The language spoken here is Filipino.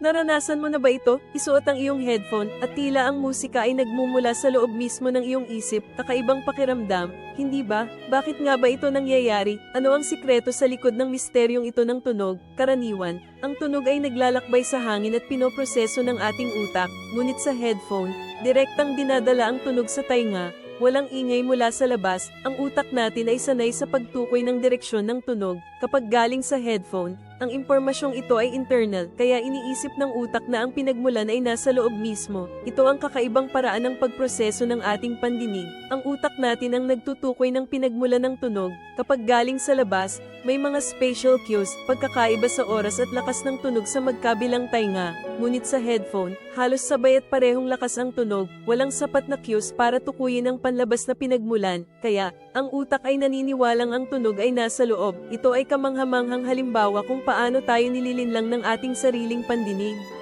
Naranasan mo na ba ito? Isuot ang iyong headphone at tila ang musika ay nagmumula sa loob mismo ng iyong isip, kakaibang pakiramdam, hindi ba? Bakit nga ba ito nangyayari? Ano ang sikreto sa likod ng misteryong ito ng tunog? Karaniwan, ang tunog ay naglalakbay sa hangin at pinoproseso ng ating utak, ngunit sa headphone, direktang dinadala ang tunog sa tainga. Walang ingay mula sa labas, ang utak natin ay sanay sa pagtukoy ng direksyon ng tunog. Kapag galing sa headphone, ang impormasyong ito ay internal, kaya iniisip ng utak na ang pinagmulan ay nasa loob mismo. Ito ang kakaibang paraan ng pagproseso ng ating pandinig. Ang utak natin ang nagtutukoy ng pinagmulan ng tunog. Kapag galing sa labas, may mga spatial cues, pagkakaiba sa oras at lakas ng tunog sa magkabilang tainga. Ngunit sa headphone, halos sabay at parehong lakas ang tunog, walang sapat na cues para tukuyin ang panlabas na pinagmulan, kaya, ang utak ay naniniwalang ang tunog ay nasa loob. Ito ay kamanghamanghang halimbawa kung paano tayo nililinlang ng ating sariling pandinig.